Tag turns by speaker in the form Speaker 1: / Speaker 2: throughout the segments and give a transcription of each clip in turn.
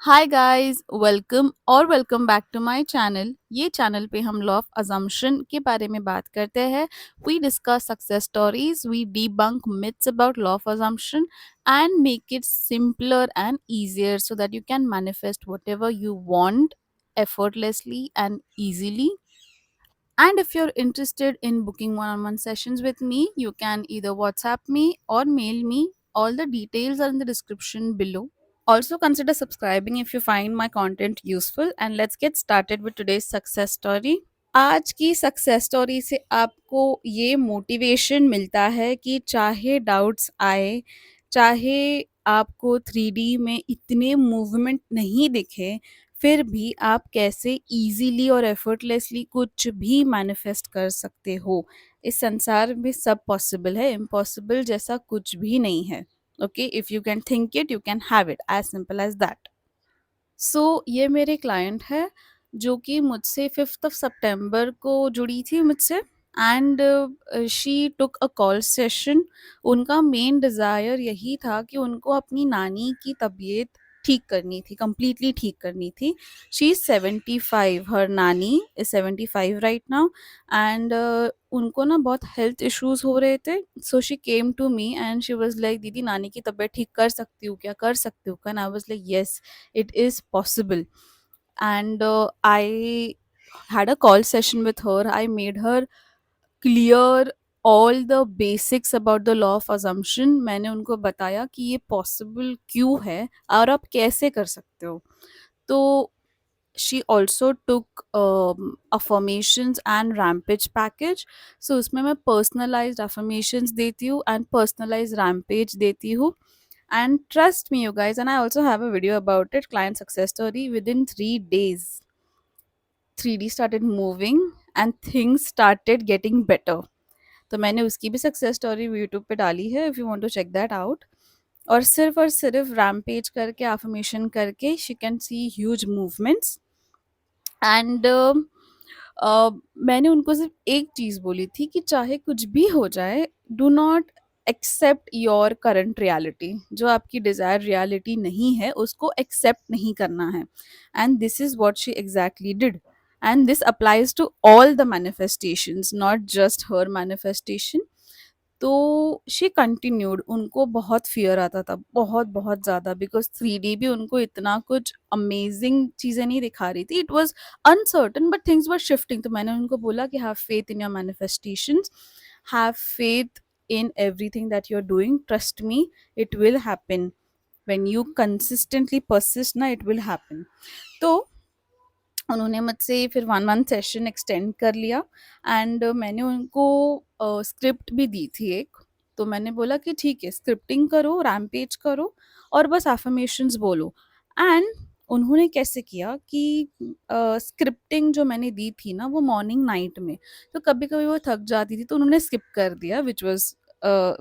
Speaker 1: Hi guys, welcome back to my channel. ये channel पे हम लॉ ऑफ अजम्पशन के बारे में बात करते हैं। We discuss success stories, we debunk myths about law of assumption and make it simpler and easier so that you can manifest whatever you want effortlessly and easily. And if you're interested in booking one-on-one sessions with me, you can either WhatsApp me or mail me. All the details are in the description below. Also, consider subscribing if you find my content useful. And let's get started with today's success story. आज की success story से आपको ये motivation मिलता है कि चाहे doubts आए, चाहे आपको 3D में इतने मूवमेंट नहीं दिखे, फिर भी आप कैसे इजीली और एफर्टलेसली कुछ भी मैनिफेस्ट कर सकते हो। इस संसार में सब पॉसिबल है, इम्पॉसिबल जैसा कुछ भी नहीं है। Okay, if you can think it, you can have it, as simple as that. ये मेरे क्लाइंट है जो कि मुझसे 5th ऑफ सितंबर को जुड़ी थी मुझसे। And she took a call session. उनका मेन डिज़ायर यही था कि उनको अपनी नानी की तबीयत ठीक करनी थी, कंप्लीटली ठीक करनी थी। शी इज़ 75, हर नानी इज़ 75 राइट नाउ। एंड उनको ना बहुत हेल्थ इश्यूज हो रहे थे। So she came to me and she was like, दीदी नानी की तबीयत ठीक कर सकती हूँ क्या, कर सकती हूँ क्या? I was like, yes, it is possible. And I had a call session with her. I made her clear all the basics about the law of assumption. मैंने उनको बताया कि ये possible क्यों है और आप कैसे कर सकते हो। तो she also took affirmations and rampage package. So उसमें मैं personalized affirmations देती हूँ and personalized rampage देती हूँ. And trust me, you guys, and I also have a video about it, client success story. Within 3 days, 3D started moving and things started getting better. तो मैंने उसकी भी success story YouTube पे डाली है, if you want to check that out. और सिर्फ rampage करके, affirmation करके, she can see huge movements. And मैंने उनको सिर्फ एक चीज़ बोली थी कि चाहे कुछ भी हो जाए, do not accept your current reality. जो आपकी डिज़ायर रियलिटी नहीं है, उसको एक्सेप्ट नहीं करना है। And this is what she exactly did. And this applies to all the manifestations, not just her manifestation. तो शी कंटिन्यूड। उनको बहुत फ़ियर आता था, बहुत, बहुत ज़्यादा, बिकॉज़ 3D भी उनको इतना कुछ अमेज़िंग चीज़ें नहीं दिखा रही थी। It was uncertain but things were shifting. तो मैंने उनको बोला कि have faith in your manifestations, have faith in everything that you are doing, trust me, it will happen. When you consistently persist ना, इट विल हैपन। तो उन्होंने मुझसे फिर 1 मंथ सेशन एक्सटेंड कर लिया। एंड मैंने उनको स्क्रिप्ट भी दी थी एक। तो मैंने बोला कि ठीक है, स्क्रिप्टिंग करो, रैम्पेज करो और बस अफ़र्मेशंस बोलो। एंड उन्होंने कैसे किया कि स्क्रिप्टिंग जो मैंने दी थी ना, वो मॉर्निंग नाइट में। तो कभी-कभी वो थक जाती थी तो उन्होंने स्किप कर दिया, व्हिच वाज़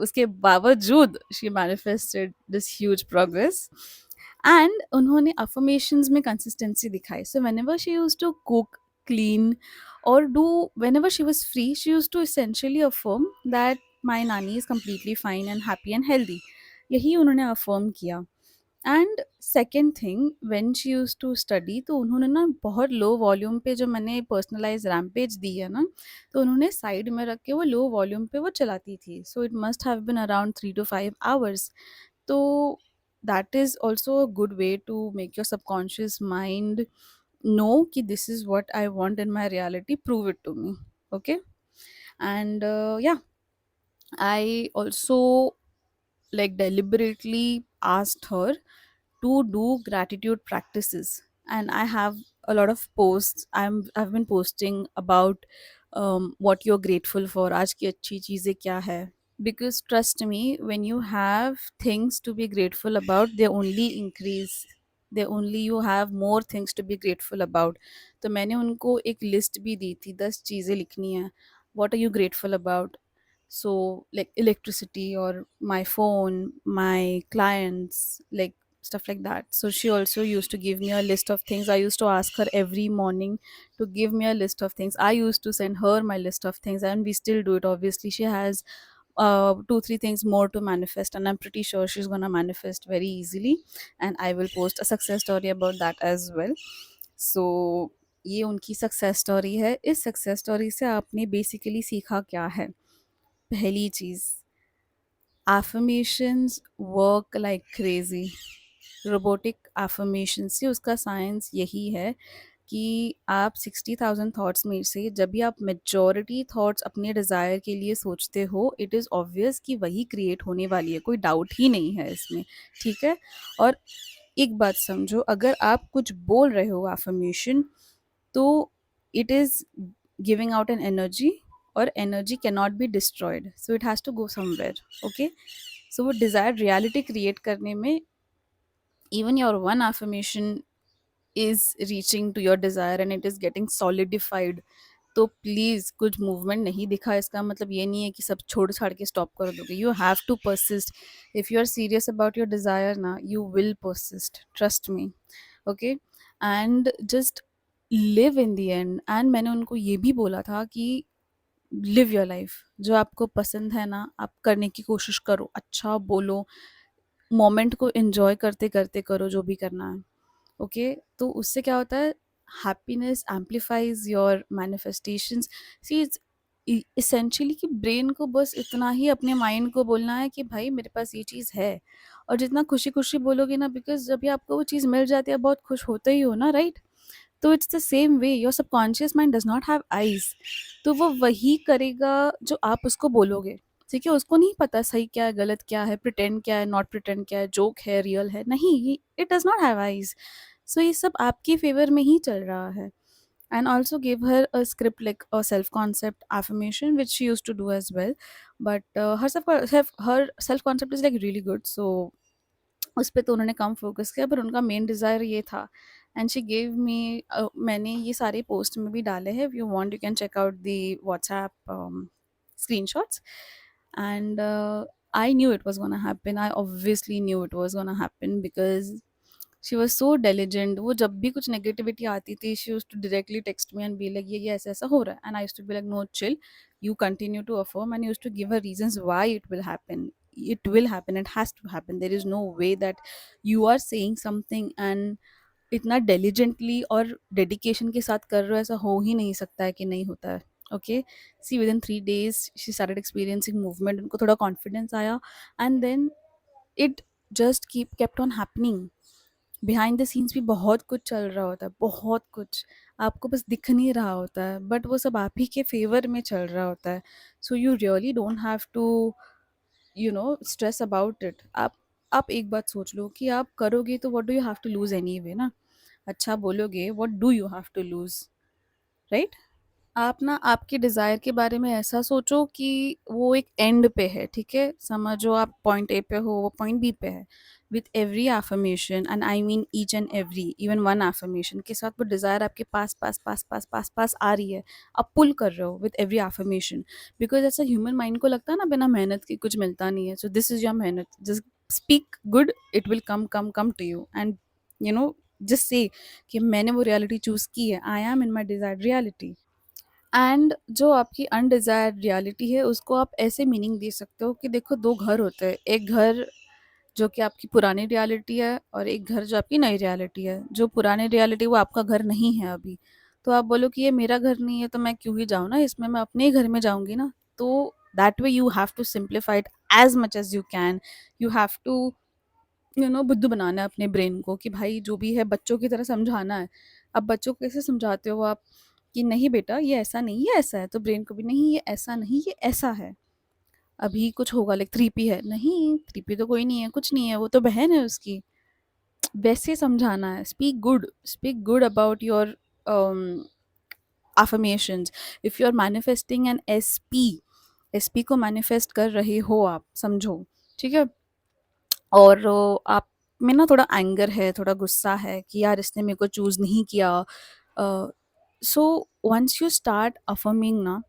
Speaker 1: उसके बावजूद she manifested this huge progress. And उन्होंने अफर्मेशंस में कंसिस्टेंसी दिखाई। So whenever she used to cook, clean और do, whenever she was free, she used to essentially affirm that my नानी is completely fine and happy and healthy. यही उन्होंने affirm किया। And second thing, when she used to study, तो उन्होंने ना बहुत low volume पे, जो मैंने पर्सनलाइज रैम्पेज दी है ना, तो उन्होंने साइड में रख के वो लो वॉल्यूम पे वो चलाती थी। So it must have been around 3 to 5 hours. तो that is also a good way to make your subconscious mind know कि this is what I want in my reality, prove it to me. Okay. And yeah, I also like deliberately asked her to do gratitude practices. And I have a lot of posts, I've been posting about what you're grateful for, आज की अच्छी चीज़ें क्या है। Because trust me, when you have things to be grateful about, they only increase, they only, you have more things to be grateful about. तो मैंने उनको एक लिस्ट भी दी थी, 10 चीज़ें लिखनी है। what are you grateful about? So like electricity or my phone, my clients, like stuff like that. So she also used to give me a list of things. I used to ask her every morning to give me a list of things. I used to send her my list of things, and we still do it. Obviously, she has two three things more to manifest, and I'm pretty sure she's gonna manifest very easily, and I will post a success story about that as well. So ये उनकी success story है। इस success story से आपने basically सीखा क्या है? पहली चीज़, affirmations work like crazy. Robotic affirmation से उसका साइंस यही है कि आप 60,000 थॉट्स में से जब भी आप मेजॉरिटी थॉट्स अपने डिज़ायर के लिए सोचते हो, इट इज़ ऑब्वियस कि वही क्रिएट होने वाली है, कोई डाउट ही नहीं है इसमें, ठीक है? और एक बात समझो, अगर आप कुछ बोल रहे हो एफर्मेशन, तो it is giving out an energy, और energy can not be destroyed, so it has to go somewhere, okay? So वो डिज़ायर्ड रियलिटी क्रिएट करने में even your one affirmation is reaching to your desire and it is getting solidified, तो please कुछ movement नहीं दिखा इसका मतलब ये नहीं है कि सब छोड़ छाड़ के स्टॉप कर दोगे। You have to persist. If you are serious about your desire ना, you will persist, trust me, okay? And just live in the end. And मैंने उनको ये भी बोला था कि लिव योर लाइफ, जो आपको पसंद है ना आप करने की कोशिश करो, अच्छा बोलो, मोमेंट को एंजॉय करते करते करो जो भी करना है, ओके? तो उससे क्या होता है, happiness amplifies your manifestations. See it's essentially कि ब्रेन को बस इतना ही अपने माइंड को बोलना है कि भाई मेरे पास ये चीज़ है, और जितना खुशी खुशी बोलोगे ना, बिकॉज जब भी आपको वो चीज़ मिल जाती है बहुत खुश होते ही हो ना, राइट? तो it's the same way, your subconscious mind does not have eyes, तो वो वही करेगा जो आप उसको बोलोगे, ठीक है? उसको नहीं पता सही क्या है, गलत क्या है, प्रिटेंड क्या है, नॉट प्रिटेंड क्या है, जोक है, रियल है, नहीं, it does not have eyes. So ये सब आपके फेवर में ही चल रहा है। And also give her a script like a self concept affirmation, which she used to do as well, but her self concept is like really good, so उस पे तो उन्होंने कम फ़ोकस किया, पर उनका मेन डिज़ायर ये था। एंड शी गिव मी मैंने ये सारे पोस्ट में भी डाले हैं, if you want you can check out the WhatsApp screenshots. And I knew it was gonna happen, I obviously knew it was gonna happen, because she was so diligent. वो जब भी कुछ नेगेटिविटी आती थी, she used to directly text me and be like ये ऐसा-ऐसा हो रहा है, and I used to be like no chill, you continue to affirm, and used to give her reasons why it will happen. It will happen, it has to happen, there is no way that you are saying something and इतना diligently और dedication के साथ कर रहे हो, ऐसा हो ही नहीं सकता है कि नहीं होता है, okay? See, within 3 days she started experiencing movement, उनको थोड़ा confidence आया, and then it just kept on happening. Behind the scenes भी बहुत कुछ चल रहा होता है, बहुत कुछ, आपको बस दिख नहीं रहा होता है, बट वो सब आप ही के फेवर में चल रहा होता है। So you really don't have to stress about it. आप एक बात सोच लो कि आप करोगे तो what do you have to lose anyway ना? अच्छा बोलोगे, what do you have to lose, right? आप ना आपके डिज़ायर के बारे में ऐसा सोचो कि वो एक एंड पे है, ठीक है? समझो आप पॉइंट ए पे हो, वो पॉइंट बी पे है। With every affirmation, and I mean each and every, even one affirmation के साथ वो डिज़ायर आपके पास पास पास पास पास पास आ रही है, आप पुल कर रहे हो विथ एवरी एफर्मेशन। बिकॉज ऐसा ह्यूमन माइंड को लगता है ना, बिना मेहनत के कुछ मिलता नहीं है। सो दिस इज़ योर मेहनत, just speak good, it will come come come to you, and you know just say कि मैंने वो रियलिटी चूज़ की है, I am in my desired reality. And जो आपकी अनडिज़ायर्ड रियलिटी है, उसको आप ऐसे मीनिंग दे सकते हो कि देखो 2 घर होते हैं, एक घर जो कि आपकी पुरानी रियलिटी है, और एक घर जो आपकी नई रियलिटी है। जो पुरानी रियलिटी वो आपका घर नहीं है अभी, तो आप बोलो कि ये मेरा घर नहीं है तो मैं क्यों ही जाऊँ ना इसमें, मैं अपने ही घर में जाऊँगी ना। तो that way you have to simplify it as much as you can. You have to बुद्धू बनाना है अपने ब्रेन को कि भाई जो भी है बच्चों की तरह समझाना है। अब बच्चों को कैसे समझाते हो आप कि नहीं बेटा ये ऐसा नहीं, ये ऐसा है, तो ब्रेन को भी नहीं ये ऐसा नहीं, ये ऐसा है। अभी कुछ होगा लाइक 3P है, नहीं 3P तो कोई नहीं है, कुछ नहीं है, वो तो बहन है उसकी। वैसे समझाना है। Speak good about your affirmations. If you're manifesting an SP को मैनिफेस्ट कर रहे हो आप, समझो, ठीक है? और आप में ना थोड़ा एंगर है, थोड़ा गुस्सा है कि यार इसने मेरे को चूज़ नहीं किया। So once you start affirming ना,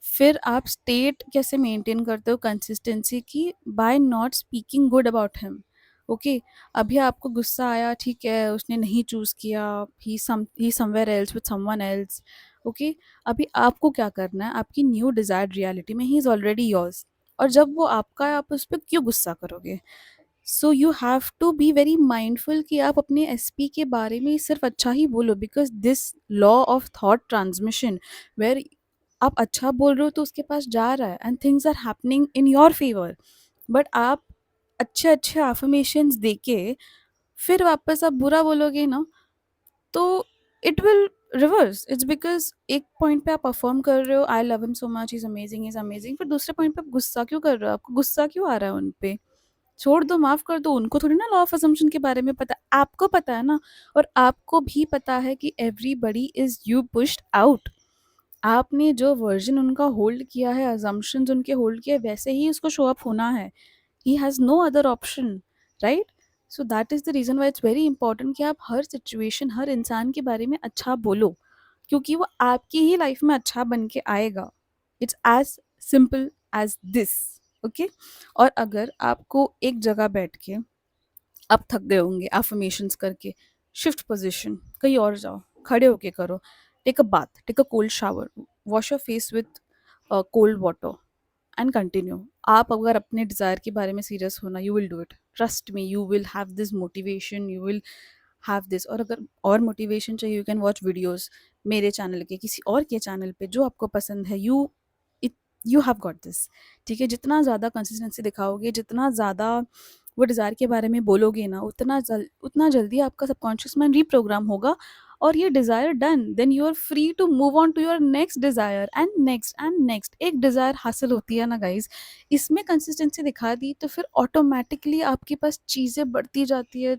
Speaker 1: फिर आप स्टेट कैसे मेंटेन करते हो कंसिस्टेंसी की? By not speaking good about him, okay? अभी आपको गुस्सा आया, ठीक है, उसने नहीं चूज़ किया, he somewhere else with someone else, okay? अभी आपको क्या करना है, आपकी न्यू डिज़ायर्ड रियलिटी में ही इज़ ऑलरेडी योर्स, और जब वो आपका है, आप उस पे क्यों गुस्सा करोगे? So you have to be very mindful कि आप अपने एसपी के बारे में सिर्फ अच्छा ही बोलो, because this law of thought transmission, where आप अच्छा बोल रहे हो तो उसके पास जा रहा है and things are happening in your favour. But आप अच्छे अच्छे अफर्मेशंस देके फिर वापस आप बुरा बोलोगे ना, तो it will reverse. It's because एक पॉइंट पे आप परफॉर्म कर रहे हो, I love him so much, is amazing, फिर दूसरे पॉइंट पे आप गुस्सा क्यों कर रहे हो? आपको गुस्सा क्यों आ रहा है उन पे? छोड़ दो, माफ कर दो, उनको थोड़ी ना लॉ ऑफ असम्पशन के बारे में पता है, आपको पता है ना। और आपको भी पता है कि everybody is you pushed out. आपने जो वर्जन उनका होल्ड किया है, अजम्पशंस उनके होल्ड किए, वैसे ही उसको शो अप होना है। He has no other option, right? So that is the reason why it's very important कि आप हर सिचुएशन, हर इंसान के बारे में अच्छा बोलो, क्योंकि वो आपकी ही लाइफ में अच्छा बन के आएगा। It's as simple as this. Okay? और अगर आपको एक जगह बैठ के आप थक गए होंगे एफर्मेशंस करके, शिफ्ट पोजीशन, कहीं और जाओ, खड़े होके करो, take a bath, take a cold shower, wash your face with cold water and continue. आप अगर अपने डिज़ायर के बारे में सीरियस होना, you will do it, trust me, you will have this motivation, you will have this. और अगर और मोटिवेशन चाहिए, यू कैन वॉच वीडियोस मेरे चैनल के, किसी और के चैनल पे, जो आपको पसंद है। You have got this. ठीक है? जितना ज़्यादा कंसिस्टेंसी दिखाओगे, जितना ज़्यादा वो डिज़ायर के बारे में बोलोगे ना, उतना जल्दी आपका सबकॉन्शियस माइंड रीप्रोग्राम होगा और ये desire done. Then you are free to move on to your next desire and next and next. एक डिज़ायर हासिल होती है ना गाइज, इसमें कंसिस्टेंसी दिखा दी तो फिर ऑटोमेटिकली आपके पास चीज़ें बढ़ती जाती है।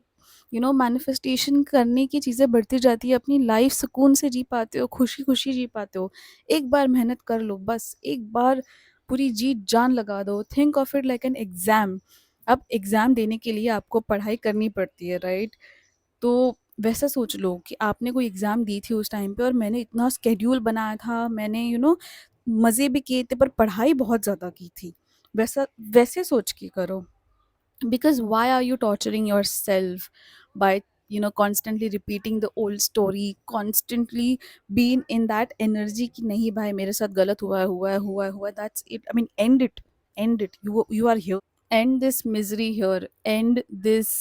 Speaker 1: मैनिफेस्टेशन करने की चीज़ें बढ़ती जाती है, अपनी लाइफ सुकून से जी पाते हो, खुशी खुशी जी पाते हो। एक बार मेहनत कर लो, बस एक बार पूरी जी जान लगा दो। Think of it like an exam. अब एग्ज़ाम देने के लिए आपको पढ़ाई करनी पड़ती है, राइट? तो वैसा सोच लो कि आपने कोई एग्ज़ाम दी थी उस टाइम पे, और मैंने इतना स्केड्यूल बनाया था, मैंने मज़े भी किए थे, पर पढ़ाई बहुत ज़्यादा की थी। वैसा वैसे सोच के करो, because why are you torturing yourself by constantly repeating the old story, constantly being in that energy कि नहीं भाई मेरे साथ गलत हुआ है, that's it, I mean, end it, you are here, end this misery here, end this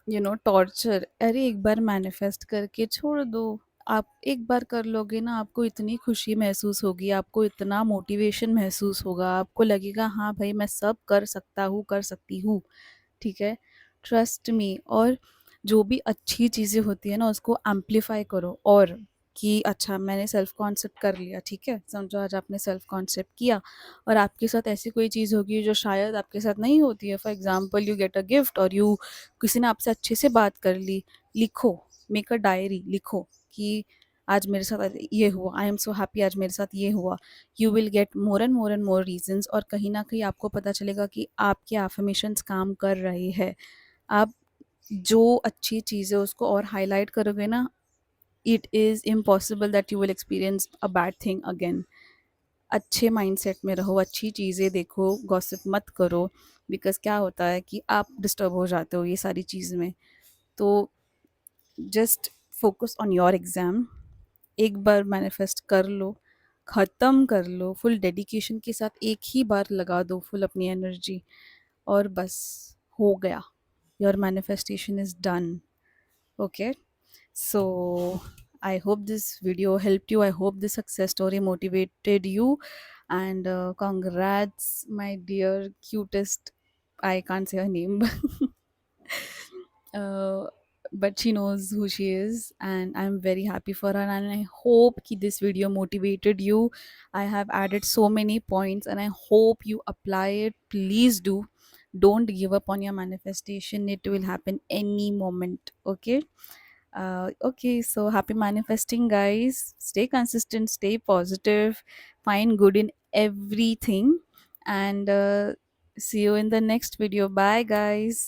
Speaker 1: torture. अरे एक बार मैनिफेस्ट करके छोड़ दो। आप एक बार कर लोगे ना, आपको इतनी खुशी महसूस होगी, आपको इतना मोटिवेशन महसूस होगा, आपको लगेगा हाँ भाई मैं सब कर सकता हूँ, कर सकती हूँ। ठीक है? Trust me. और जो भी अच्छी चीज़ें होती है ना, उसको एम्पलीफाई करो। और कि अच्छा मैंने सेल्फ कॉन्सेप्ट कर लिया, ठीक है, समझो आज आपने सेल्फ कॉन्सेप्ट किया और आपके साथ ऐसी कोई चीज़ होगी जो शायद आपके साथ नहीं होती है। For example, you get a gift, और किसी ने आपसे अच्छे से बात कर ली। लिखो, मेक अ डायरी, लिखो कि आज मेरे साथ ये हुआ, आई एम सो हैप्पी, आज मेरे साथ ये हुआ। You will get more and more reasons, और कहीं ना कहीं आपको पता चलेगा कि आपके एफर्मेशंस काम कर रहे हैं। आप जो अच्छी चीज़ है उसको और हाईलाइट करोगे ना, it is impossible that you will experience a bad thing again. अच्छे माइंडसेट में रहो, अच्छी चीज़ें देखो, गॉसिप मत करो, बिकॉज क्या होता है कि आप डिस्टर्ब हो जाते हो ये सारी चीज़ में। तो just focus on your exam. एक बार मैनिफेस्ट कर लो, ख़त्म कर लो, फुल डेडिकेशन के साथ एक ही बार लगा दो फुल अपनी एनर्जी, और बस हो गया। Your manifestation is done. Okay? So I hope this video helped you. I hope this success story motivated you. And congrats, my dear cutest. I can't say her name, uh, but she knows who she is, and I'm very happy for her. And I hope ki this video motivated you. I have added so many points, and I hope you apply it. Please do. Don't give up on your manifestation. It will happen any moment. Okay? Okay, so happy manifesting, guys. Stay consistent, stay positive, find good in everything, and see you in the next video. Bye, guys.